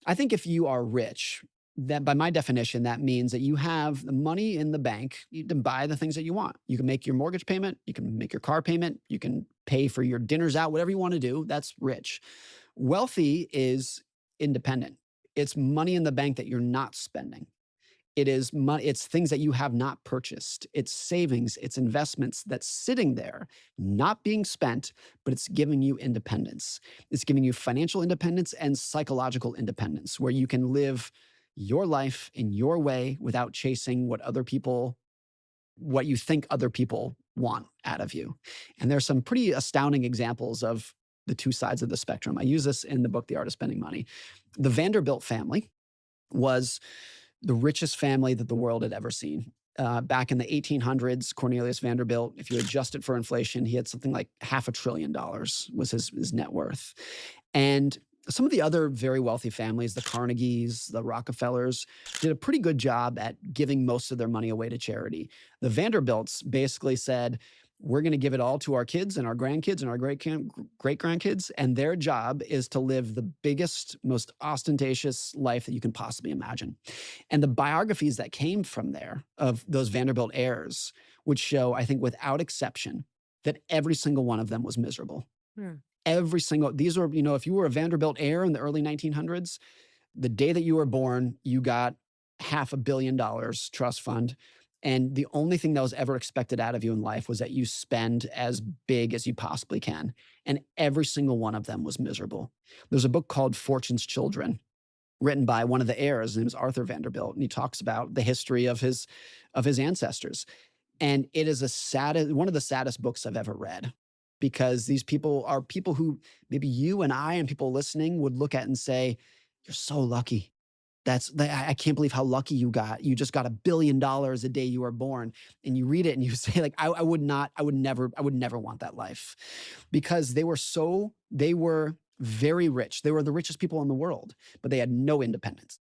I think if you are rich, that by my definition, that means that you have the money in the bank. You can buy the things that you want. You can make your mortgage payment. You can make your car payment. You can pay for your dinners out, whatever you want to do. That's rich. Wealthy is independent. It's money in the bank that you're not spending. It is money, it's things that you have not purchased. It's savings, it's investments that's sitting there, not being spent, but it's giving you independence. It's giving you financial independence and psychological independence, where you can live your life in your way without chasing what you think other people want out of you. And there's some pretty astounding examples of the two sides of the spectrum. I use this in the book, The Art of Spending Money. The Vanderbilt family was the richest family that the world had ever seen. Back in the 1800s, Cornelius Vanderbilt, if you adjust it for inflation, he had something like $500 billion was his net worth. And some of the other very wealthy families, the Carnegies, the Rockefellers, did a pretty good job at giving most of their money away to charity. The Vanderbilts basically said, we're going to give it all to our kids and our grandkids and our great grandkids. And their job is to live the biggest, most ostentatious life that you can possibly imagine. And the biographies that came from there of those Vanderbilt heirs would show, I think, without exception, that every single one of them was miserable. Hmm. Every single, these were, if you were a Vanderbilt heir in the early 1900s, the day that you were born, you got $500 million trust fund. And the only thing that was ever expected out of you in life was that you spend as big as you possibly can. And every single one of them was miserable. There's a book called Fortune's Children, written by one of the heirs. His name is Arthur Vanderbilt. And he talks about the history of his ancestors. And it is one of the saddest books I've ever read, because these people are people who maybe you and I and people listening would look at and say, you're so lucky. I can't believe how lucky you got. You just got $1 billion the day you were born. And you read it and you say, like, I would never want that life, because they were very rich. They were the richest people in the world, but they had no independence.